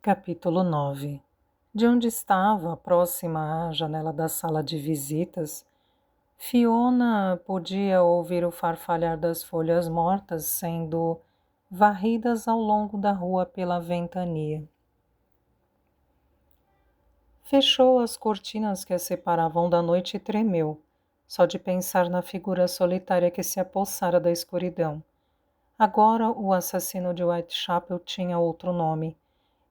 Capítulo 9. De onde estava, próxima à janela da sala de visitas, Fiona podia ouvir o farfalhar das folhas mortas sendo varridas ao longo da rua pela ventania. Fechou as cortinas que a separavam da noite e tremeu, só de pensar na figura solitária que se apossara da escuridão. Agora o assassino de Whitechapel tinha outro nome.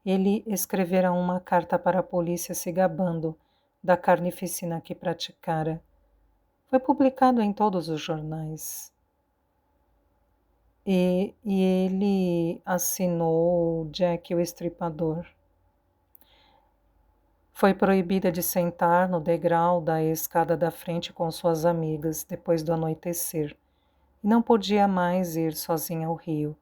Ele escrevera uma carta para a polícia se gabando da carnificina que praticara. Foi publicado em todos os jornais. E ele assinou Jack o Estripador. Foi proibida de sentar no degrau da escada da frente com suas amigas depois do anoitecer. E não podia mais ir sozinha ao rio.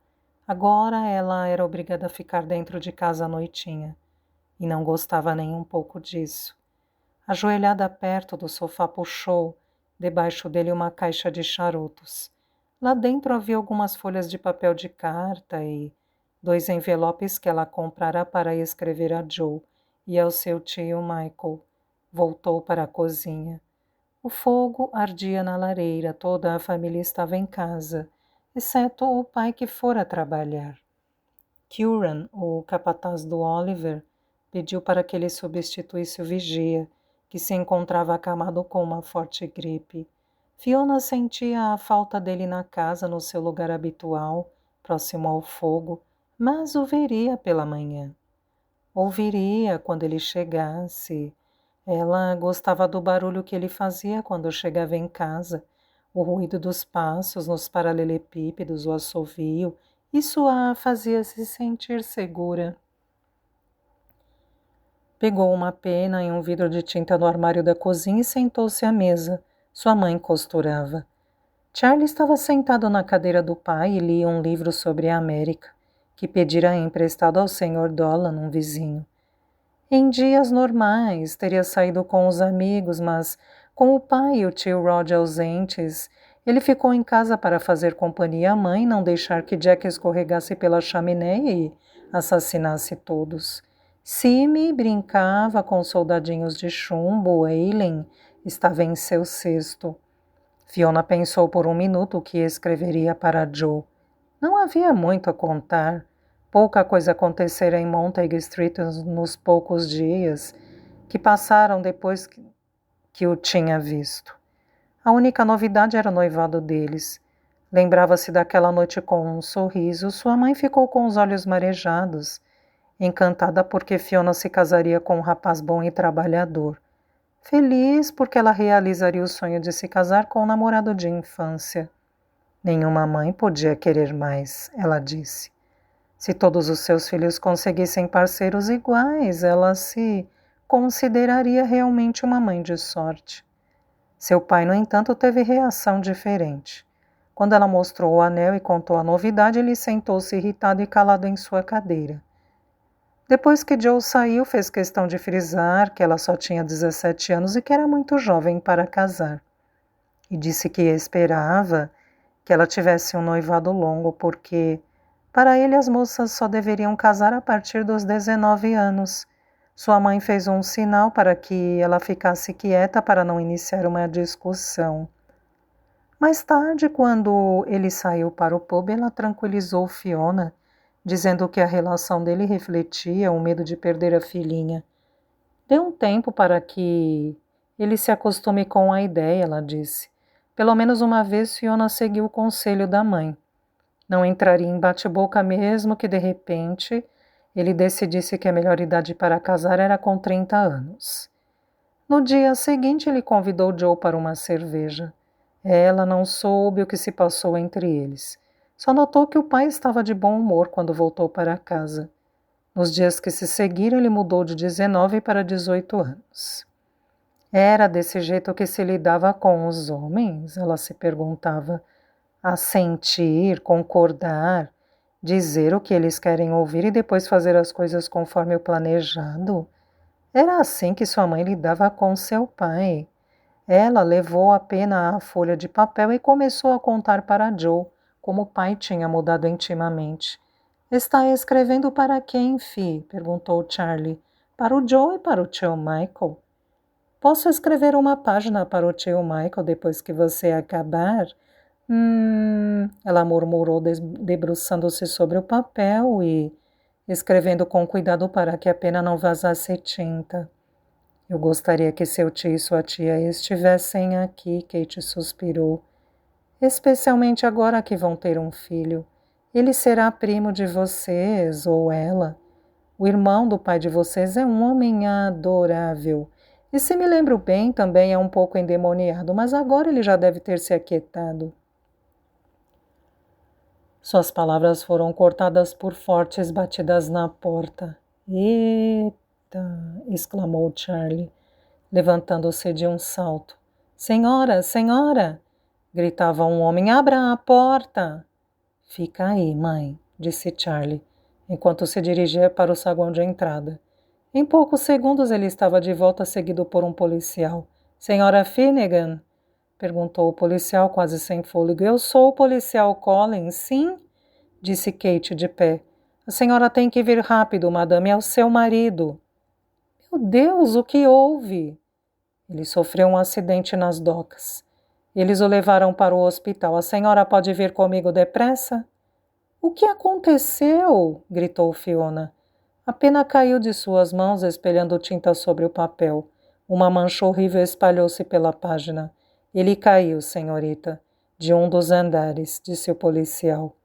Agora ela era obrigada a ficar dentro de casa à noitinha, e não gostava nem um pouco disso. Ajoelhada perto do sofá, puxou debaixo dele uma caixa de charutos. Lá dentro havia algumas folhas de papel de carta e 2 envelopes que ela comprara para escrever a Joe e ao seu tio Michael. Voltou para a cozinha. O fogo ardia na lareira, toda a família estava em casa, exceto o pai que fora trabalhar. Curran, o capataz do Oliver, pediu para que ele substituísse o vigia, que se encontrava acamado com uma forte gripe. Fiona sentia a falta dele na casa, no seu lugar habitual, próximo ao fogo, mas o veria pela manhã. Ouviria quando ele chegasse. Ela gostava do barulho que ele fazia quando chegava em casa, o ruído dos passos nos paralelepípedos, o assovio. Isso a fazia se sentir segura. Pegou uma pena e um vidro de tinta no armário da cozinha e sentou-se à mesa. Sua mãe costurava. Charlie estava sentado na cadeira do pai e lia um livro sobre a América, que pedira emprestado ao Sr. Dolan, um vizinho. Em dias normais, teria saído com os amigos, mas com o pai e o tio Rod ausentes, ele ficou em casa para fazer companhia à mãe e não deixar que Jack escorregasse pela chaminé e assassinasse todos. Simi brincava com soldadinhos de chumbo, Eileen estava em seu cesto. Fiona pensou por um minuto o que escreveria para Joe. Não havia muito a contar. Pouca coisa acontecera em Montague Street nos poucos dias que passaram depois que o tinha visto. A única novidade era o noivado deles. Lembrava-se daquela noite com um sorriso. Sua mãe ficou com os olhos marejados, encantada porque Fiona se casaria com um rapaz bom e trabalhador. Feliz porque ela realizaria o sonho de se casar com um namorado de infância. Nenhuma mãe podia querer mais, ela disse. Se todos os seus filhos conseguissem parceiros iguais, ela se consideraria realmente uma mãe de sorte. Seu pai, no entanto, teve reação diferente. Quando ela mostrou o anel e contou a novidade, ele sentou-se irritado e calado em sua cadeira. Depois que Joe saiu, fez questão de frisar que ela só tinha 17 anos e que era muito jovem para casar. E disse que esperava que ela tivesse um noivado longo, porque, para ele, as moças só deveriam casar a partir dos 19 anos. Sua mãe fez um sinal para que ela ficasse quieta para não iniciar uma discussão. Mais tarde, quando ele saiu para o pub, ela tranquilizou Fiona, dizendo que a relação dele refletia o medo de perder a filhinha. Dê um tempo para que ele se acostume com a ideia, ela disse. Pelo menos uma vez Fiona seguiu o conselho da mãe. Não entraria em bate-boca mesmo que, de repente, ele decidisse que a melhor idade para casar era com 30 anos. No dia seguinte, ele convidou Joe para uma cerveja. Ela não soube o que se passou entre eles. Só notou que o pai estava de bom humor quando voltou para casa. Nos dias que se seguiram, ele mudou de 19 para 18 anos. Era desse jeito que se lidava com os homens? Ela se perguntava. Assentir, concordar, dizer o que eles querem ouvir e depois fazer as coisas conforme o planejado? Era assim que sua mãe lidava com seu pai. Ela levou a pena à folha de papel e começou a contar para Joe como o pai tinha mudado intimamente. Está escrevendo para quem, Fi? Perguntou Charlie. Para o Joe e para o tio Michael. Posso escrever uma página para o tio Michael depois que você acabar? Ela murmurou, debruçando-se sobre o papel e escrevendo com cuidado para que a pena não vazasse tinta. Eu gostaria que seu tio e sua tia estivessem aqui, Kate suspirou. Especialmente agora que vão ter um filho. Ele será primo de vocês, ou ela. O irmão do pai de vocês é um homem adorável. E se me lembro bem, também é um pouco endemoniado, mas agora ele já deve ter se aquietado. Suas palavras foram cortadas por fortes batidas na porta. Eita! Exclamou Charlie, levantando-se de um salto. Senhora, senhora! Gritava um homem. Abra a porta! Fica aí, mãe, disse Charlie, enquanto se dirigia para o saguão de entrada. Em poucos segundos ele estava de volta, seguido por um policial. Senhora Finnegan? Perguntou o policial, quase sem fôlego. Eu sou o policial Collins, sim? Disse Kate de pé. A senhora tem que vir rápido, madame, é o seu marido. Meu Deus, o que houve? Ele sofreu um acidente nas docas. Eles o levaram para o hospital. A senhora pode vir comigo depressa? O que aconteceu? Gritou Fiona. A pena caiu de suas mãos, espelhando tinta sobre o papel. Uma mancha horrível espalhou-se pela página. Ele caiu, senhorita, de um dos andares, disse o policial.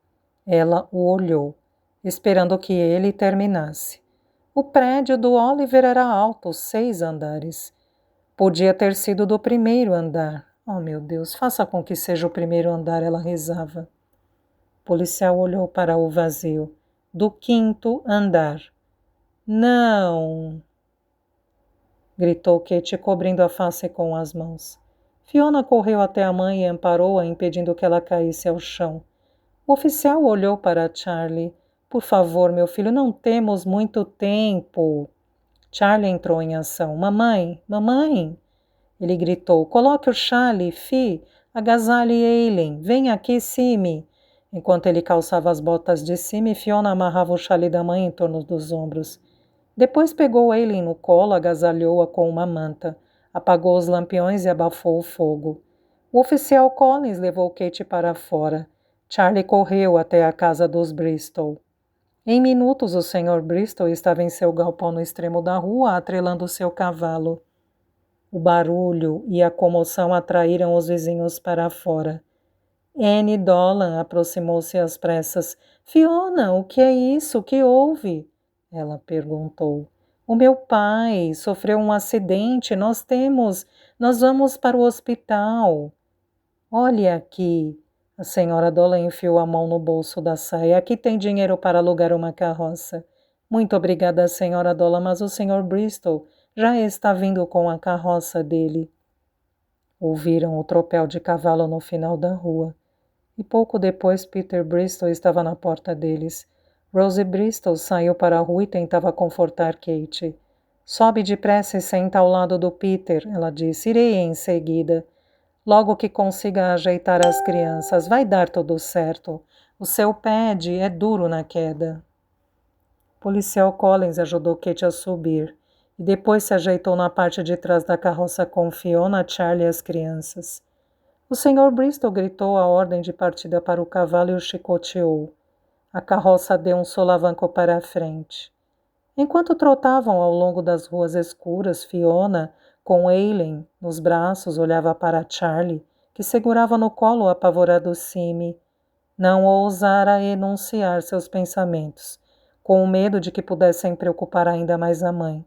Ela o olhou, esperando que ele terminasse. O prédio do Oliver era alto, 6 andares. Podia ter sido do primeiro andar. Oh, meu Deus, faça com que seja o primeiro andar, ela rezava. O policial olhou para o vazio. Do 5º andar. Não! Gritou Kate, cobrindo a face com as mãos. Fiona correu até a mãe e amparou-a, impedindo que ela caísse ao chão. O oficial olhou para Charlie. Por favor, meu filho, não temos muito tempo. Charlie entrou em ação. Mamãe, mamãe! Ele gritou. Coloque o chale, Fi. Agasalhe Eileen. Venha aqui, Simi. Enquanto ele calçava as botas de Simi, Fiona amarrava o chale da mãe em torno dos ombros. Depois pegou Eileen no colo, agasalhou-a com uma manta, apagou os lampiões e abafou o fogo. O oficial Collins levou Kate para fora. Charlie correu até a casa dos Bristol. Em minutos, o Sr. Bristol estava em seu galpão no extremo da rua, atrelando seu cavalo. O barulho e a comoção atraíram os vizinhos para fora. Annie Dolan aproximou-se às pressas. Fiona, o que é isso? O que houve? Ela perguntou. O meu pai sofreu um acidente. Nós vamos para o hospital. Olhe aqui. A senhora Dolan enfiou a mão no bolso da saia. Aqui tem dinheiro para alugar uma carroça. Muito obrigada, senhora Dolan, mas o Sr. Bristol já está vindo com a carroça dele. Ouviram o tropel de cavalo no final da rua. E pouco depois Peter Bristol estava na porta deles. Rosie Bristol saiu para a rua e tentava confortar Kate. Sobe depressa e senta ao lado do Peter, ela disse. Irei em seguida. Logo que consiga ajeitar as crianças, vai dar tudo certo. O seu pad é duro na queda. O policial Collins ajudou Kate a subir e depois se ajeitou na parte de trás da carroça com Fiona, Charlie e as crianças. O Sr. Bristol gritou a ordem de partida para o cavalo e o chicoteou. A carroça deu um solavanco para a frente. Enquanto trotavam ao longo das ruas escuras, Fiona, com Eileen nos braços, olhava para Charlie, que segurava no colo o apavorado Simi. Não ousara enunciar seus pensamentos, com o medo de que pudessem preocupar ainda mais a mãe.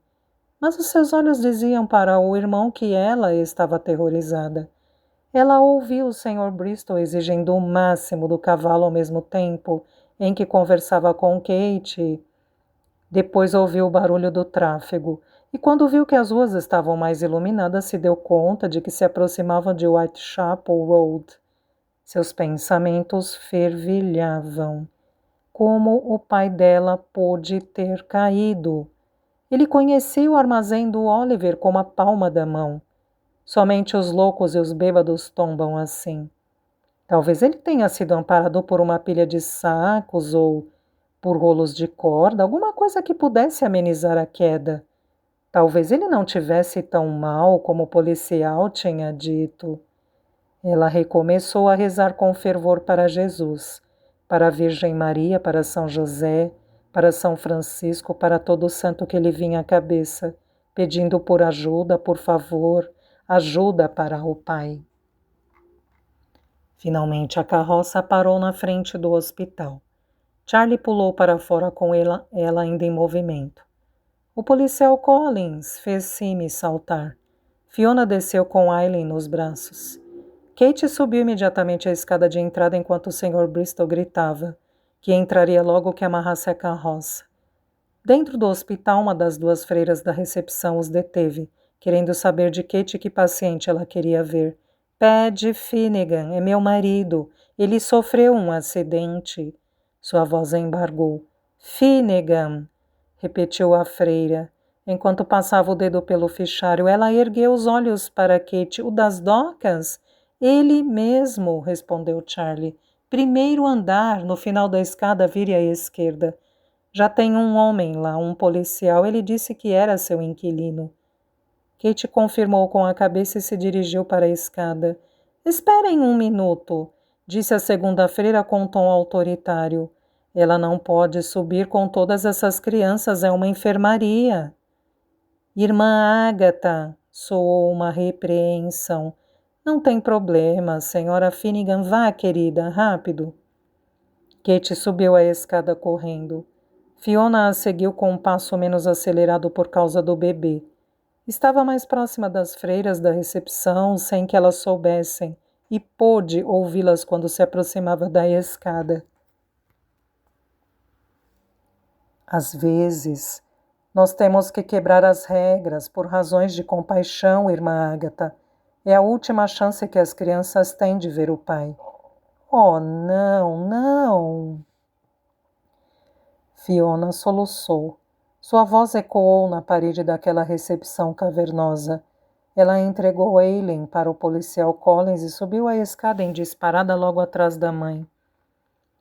Mas os seus olhos diziam para o irmão que ela estava aterrorizada. Ela ouviu o Sr. Bristol exigindo o máximo do cavalo ao mesmo tempo em que conversava com Kate. Depois ouviu o barulho do tráfego e, quando viu que as ruas estavam mais iluminadas, se deu conta de que se aproximava de Whitechapel Road. Seus pensamentos fervilhavam. Como o pai dela pôde ter caído? Ele conhecia o armazém do Oliver como a palma da mão. Somente os loucos e os bêbados tombam assim. Talvez ele tenha sido amparado por uma pilha de sacos ou por rolos de corda, alguma coisa que pudesse amenizar a queda. Talvez ele não tivesse tão mal como o policial tinha dito. Ela recomeçou a rezar com fervor para Jesus, para a Virgem Maria, para São José, para São Francisco, para todo santo que lhe vinha à cabeça, pedindo por ajuda, por favor, ajuda para o Pai. Finalmente a carroça parou na frente do hospital. Charlie pulou para fora com ela ainda em movimento. O policial Collins fez Simi saltar. Fiona desceu com Aileen nos braços. Kate subiu imediatamente a escada de entrada enquanto o Sr. Bristol gritava que entraria logo que amarrasse a carroça. Dentro do hospital, uma das duas freiras da recepção os deteve, querendo saber de Kate que paciente ela queria ver. Paddy Finnegan, é meu marido. Ele sofreu um acidente. Sua voz embargou. Finnegan, repetiu a freira. Enquanto passava o dedo pelo fichário, ela ergueu os olhos para Kate. O das docas? Ele mesmo, respondeu Charlie. Primeiro andar, no final da escada, vire à esquerda. Já tem um homem lá, um policial. Ele disse que era seu inquilino. Kate confirmou com a cabeça e se dirigiu para a escada. Esperem um minuto, disse a segunda freira com um tom autoritário. Ela não pode subir com todas essas crianças, é uma enfermaria. Irmã Agatha, soou uma repreensão. Não tem problema, senhora Finnegan, vá, querida, rápido. Kate subiu a escada correndo. Fiona a seguiu com um passo menos acelerado por causa do bebê. Estava mais próxima das freiras da recepção, sem que elas soubessem, e pôde ouvi-las quando se aproximava da escada. Às vezes, nós temos que quebrar as regras por razões de compaixão, irmã Agatha. É a última chance que as crianças têm de ver o pai. Oh, não, não! Fiona soluçou. Sua voz ecoou na parede daquela recepção cavernosa. Ela entregou Aileen para o policial Collins e subiu a escada em disparada logo atrás da mãe.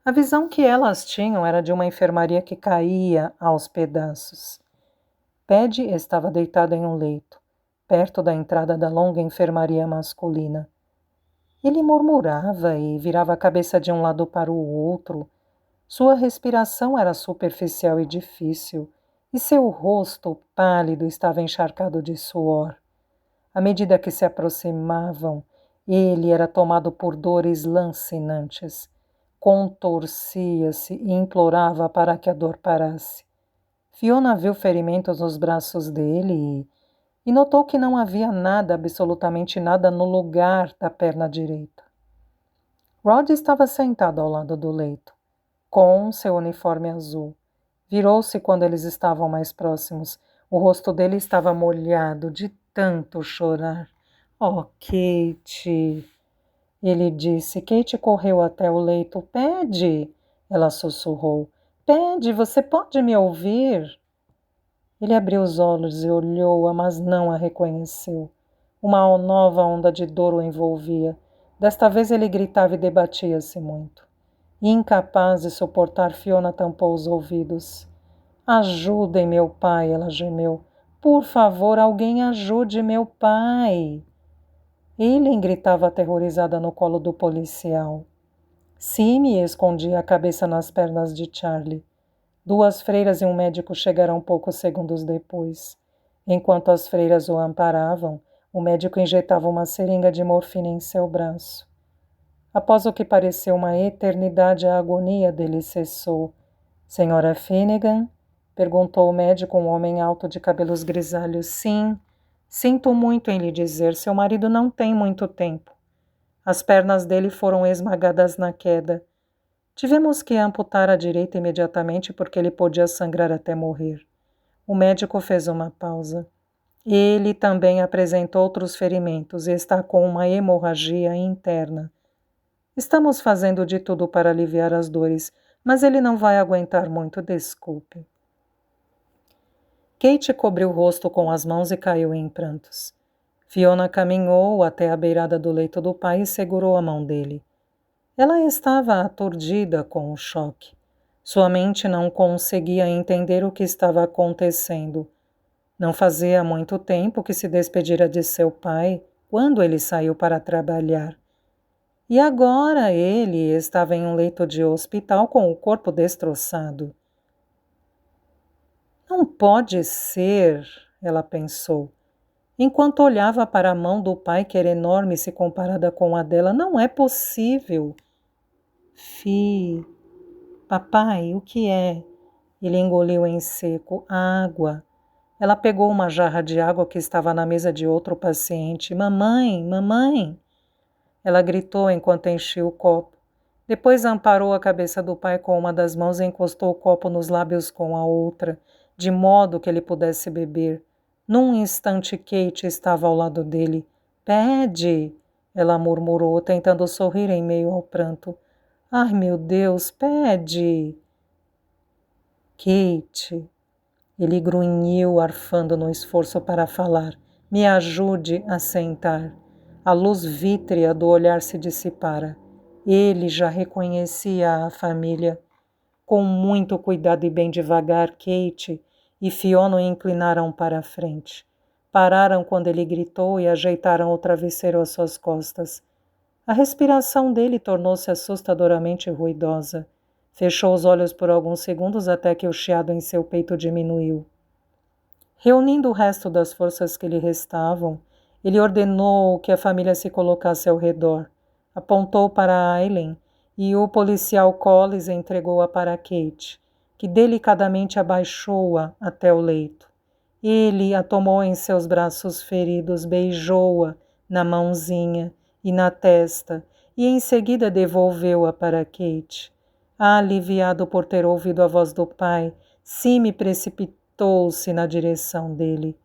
A visão que elas tinham era de uma enfermaria que caía aos pedaços. Paddy estava deitado em um leito, perto da entrada da longa enfermaria masculina. Ele murmurava e virava a cabeça de um lado para o outro. Sua respiração era superficial e difícil, e seu rosto pálido estava encharcado de suor. À medida que se aproximavam, ele era tomado por dores lancinantes. Contorcia-se e implorava para que a dor parasse. Fiona viu ferimentos nos braços dele e notou que não havia nada, absolutamente nada, no lugar da perna direita. Rod estava sentado ao lado do leito, com seu uniforme azul. Virou-se quando eles estavam mais próximos. O rosto dele estava molhado de tanto chorar. Oh, Kate! Ele disse. Kate correu até o leito. Paddy! Ela sussurrou. Paddy, você pode me ouvir? Ele abriu os olhos e olhou-a, mas não a reconheceu. Uma nova onda de dor o envolvia. Desta vez ele gritava e debatia-se muito. Incapaz de suportar, Fiona tampou os ouvidos. Ajudem meu pai, ela gemeu. Por favor, alguém ajude meu pai. Eileen gritava aterrorizada no colo do policial. Simi escondia a cabeça nas pernas de Charlie. Duas freiras e um médico chegaram poucos segundos depois. Enquanto as freiras o amparavam, o médico injetava uma seringa de morfina em seu braço. Após o que pareceu uma eternidade, a agonia dele cessou. Senhora Finnegan? Perguntou o médico, um homem alto de cabelos grisalhos. Sim, sinto muito em lhe dizer, seu marido não tem muito tempo. As pernas dele foram esmagadas na queda. Tivemos que amputar a direita imediatamente porque ele podia sangrar até morrer. O médico fez uma pausa. Ele também apresentou outros ferimentos e está com uma hemorragia interna. Estamos fazendo de tudo para aliviar as dores, mas ele não vai aguentar muito, desculpe. Kate cobriu o rosto com as mãos e caiu em prantos. Fiona caminhou até a beirada do leito do pai e segurou a mão dele. Ela estava aturdida com o choque. Sua mente não conseguia entender o que estava acontecendo. Não fazia muito tempo que se despedira de seu pai quando ele saiu para trabalhar. E agora ele estava em um leito de hospital com o corpo destroçado. Não pode ser, ela pensou, enquanto olhava para a mão do pai, que era enorme se comparada com a dela. Não é possível. Papai, o que é? Ele engoliu em seco. Água. Ela pegou uma jarra de água que estava na mesa de outro paciente. Mamãe, mamãe! Ela gritou enquanto enchia o copo. Depois amparou a cabeça do pai com uma das mãos e encostou o copo nos lábios com a outra, de modo que ele pudesse beber. Num instante, Kate estava ao lado dele. Pede! Ela murmurou, tentando sorrir em meio ao pranto. Ai, meu Deus, pede! Kate! Ele grunhiu, arfando no esforço para falar. Me ajude a sentar. A luz vítrea do olhar se dissipara. Ele já reconhecia a família. Com muito cuidado e bem devagar, Kate e Fiona o inclinaram para a frente. Pararam quando ele gritou e ajeitaram o travesseiro às suas costas. A respiração dele tornou-se assustadoramente ruidosa. Fechou os olhos por alguns segundos até que o chiado em seu peito diminuiu. Reunindo o resto das forças que lhe restavam, ele ordenou que a família se colocasse ao redor. Apontou para Aileen e o policial Collins entregou-a para Kate, que delicadamente abaixou-a até o leito. Ele a tomou em seus braços feridos, beijou-a na mãozinha e na testa e em seguida devolveu-a para Kate. Aliviado por ter ouvido a voz do pai, Sim precipitou-se na direção dele.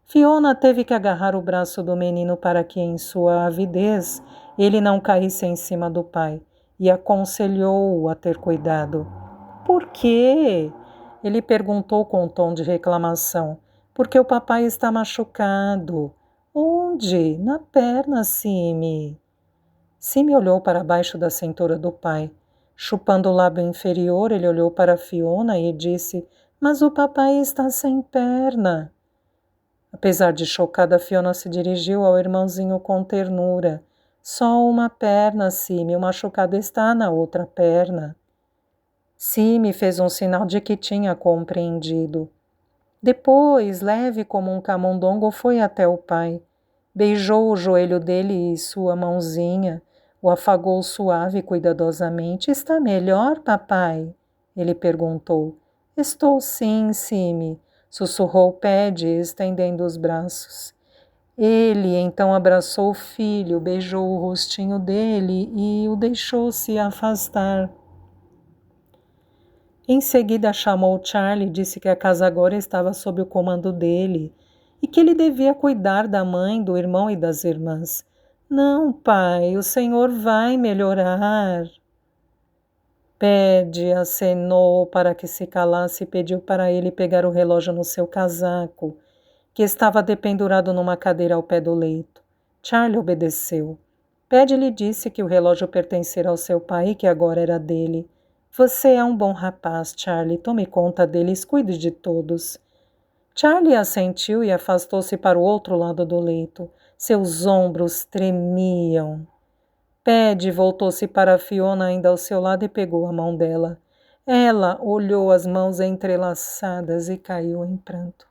Fiona teve que agarrar o braço do menino para que, em sua avidez, ele não caísse em cima do pai e aconselhou-o a ter cuidado. Por quê? Ele perguntou com um tom de reclamação. Porque o papai está machucado. Onde? Na perna, Simi. Simi olhou para baixo da cintura do pai. Chupando o lábio inferior, ele olhou para Fiona e disse: Mas o papai está sem perna. Apesar de chocada, Fiona se dirigiu ao irmãozinho com ternura. Só uma perna, Simi. O machucado está na outra perna. Simi fez um sinal de que tinha compreendido. Depois, leve como um camundongo, foi até o pai. Beijou o joelho dele e sua mãozinha. O afagou suave e cuidadosamente. Está melhor, papai? Ele perguntou. Estou sim, Simi, sussurrou Paddy, estendendo os braços. Ele então abraçou o filho, beijou o rostinho dele e o deixou se afastar. Em seguida chamou Charlie e disse que a casa agora estava sob o comando dele e que ele devia cuidar da mãe, do irmão e das irmãs. Não, pai, o senhor vai melhorar. Paddy acenou para que se calasse e pediu para ele pegar o relógio no seu casaco, que estava dependurado numa cadeira ao pé do leito. Charlie obedeceu. Paddy lhe disse que o relógio pertencera ao seu pai e que agora era dele. Você é um bom rapaz, Charlie. Tome conta deles, cuide de todos. Charlie assentiu e afastou-se para o outro lado do leito. Seus ombros tremiam. Paddy voltou-se para Fiona ainda ao seu lado e pegou a mão dela. Ela olhou as mãos entrelaçadas e caiu em pranto.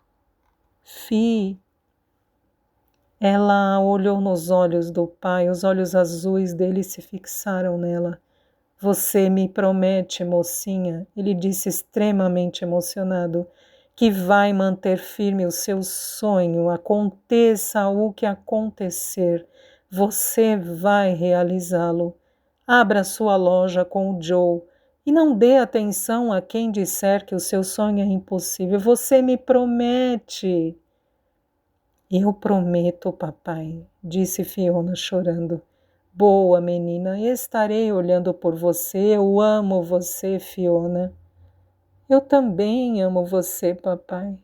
Ela olhou nos olhos do pai, os olhos azuis dele se fixaram nela. Você me promete, mocinha, ele disse extremamente emocionado, que vai manter firme o seu sonho, aconteça o que acontecer, você vai realizá-lo. Abra sua loja com o Joe e não dê atenção a quem disser que o seu sonho é impossível. Você me promete. Eu prometo, papai, disse Fiona chorando. Boa, menina, estarei olhando por você. Eu amo você, Fiona. Eu também amo você, papai.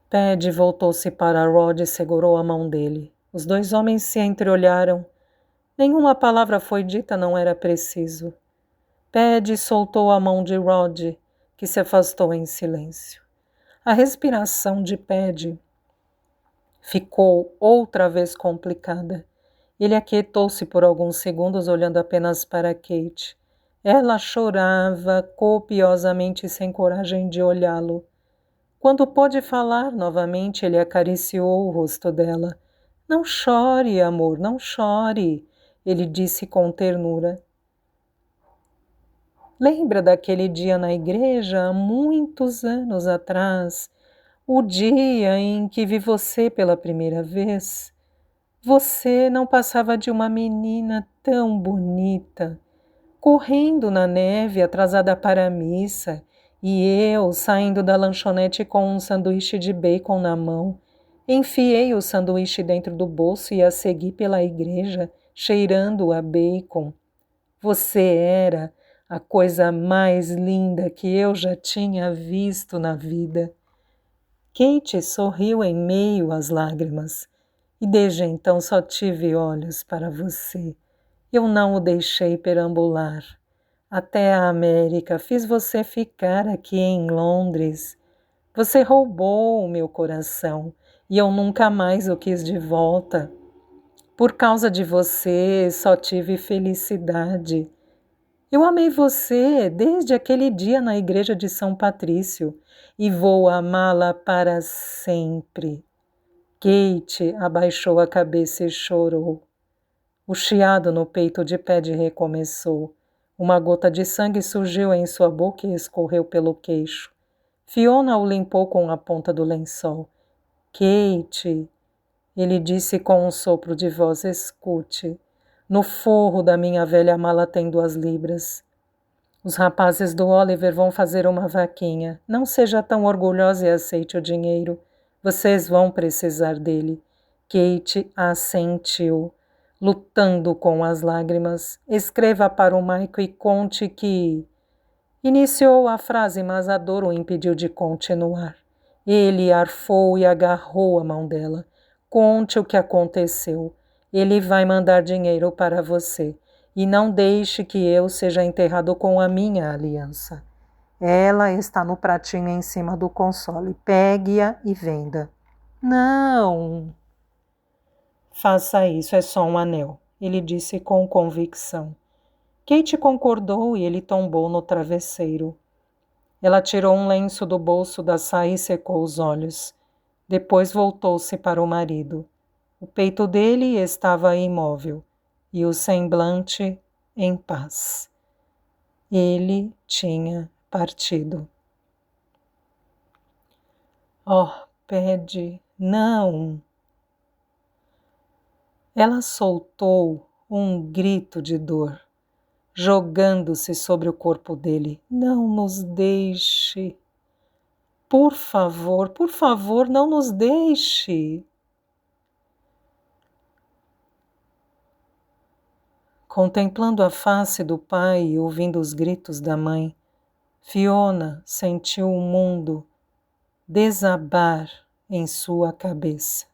Paddy voltou-se para Rod e segurou a mão dele. Os dois homens se entreolharam. Nenhuma palavra foi dita, não era preciso. Paddy soltou a mão de Rod, que se afastou em silêncio. A respiração de Paddy ficou outra vez complicada. Ele aquietou-se por alguns segundos, olhando apenas para Kate. Ela chorava copiosamente, sem coragem de olhá-lo. Quando pôde falar novamente, ele acariciou o rosto dela. Não chore, amor, não chore, ele disse com ternura. Lembra daquele dia na igreja, há muitos anos atrás? O dia em que vi você pela primeira vez? Você não passava de uma menina tão bonita, correndo na neve, atrasada para a missa, e eu saindo da lanchonete com um sanduíche de bacon na mão. Enfiei o sanduíche dentro do bolso e a segui pela igreja, cheirando a bacon. Você era a coisa mais linda que eu já tinha visto na vida. Kate sorriu em meio às lágrimas. E desde então só tive olhos para você. Eu não o deixei perambular. Até a América, fiz você ficar aqui em Londres. Você roubou o meu coração e eu nunca mais o quis de volta. Por causa de você, só tive felicidade. Eu amei você desde aquele dia na igreja de São Patrício e vou amá-la para sempre. Kate abaixou a cabeça e chorou. O chiado no peito de Paddy recomeçou. Uma gota de sangue surgiu em sua boca e escorreu pelo queixo. Fiona o limpou com a ponta do lençol. Kate, ele disse com um sopro de voz, escute. No forro da minha velha mala tem 2 libras. Os rapazes do Oliver vão fazer uma vaquinha. Não seja tão orgulhosa e aceite o dinheiro. Vocês vão precisar dele. Kate assentiu, lutando com as lágrimas. Escreva para o Michael e conte que... Iniciou a frase, mas a dor o impediu de continuar. Ele arfou e agarrou a mão dela. Conte o que aconteceu. Ele vai mandar dinheiro para você. E não deixe que eu seja enterrado com a minha aliança. Ela está no pratinho em cima do console. Pegue-a e venda. Não! Faça isso, é só um anel, ele disse com convicção. Kate concordou e ele tombou no travesseiro. Ela tirou um lenço do bolso da saia e secou os olhos. Depois voltou-se para o marido. O peito dele estava imóvel e o semblante em paz. Ele tinha partido. Oh, Paddy, não! Ela soltou um grito de dor, jogando-se sobre o corpo dele. Não nos deixe! Por favor, não nos deixe! Contemplando a face do pai e ouvindo os gritos da mãe, Fiona sentiu o mundo desabar em sua cabeça.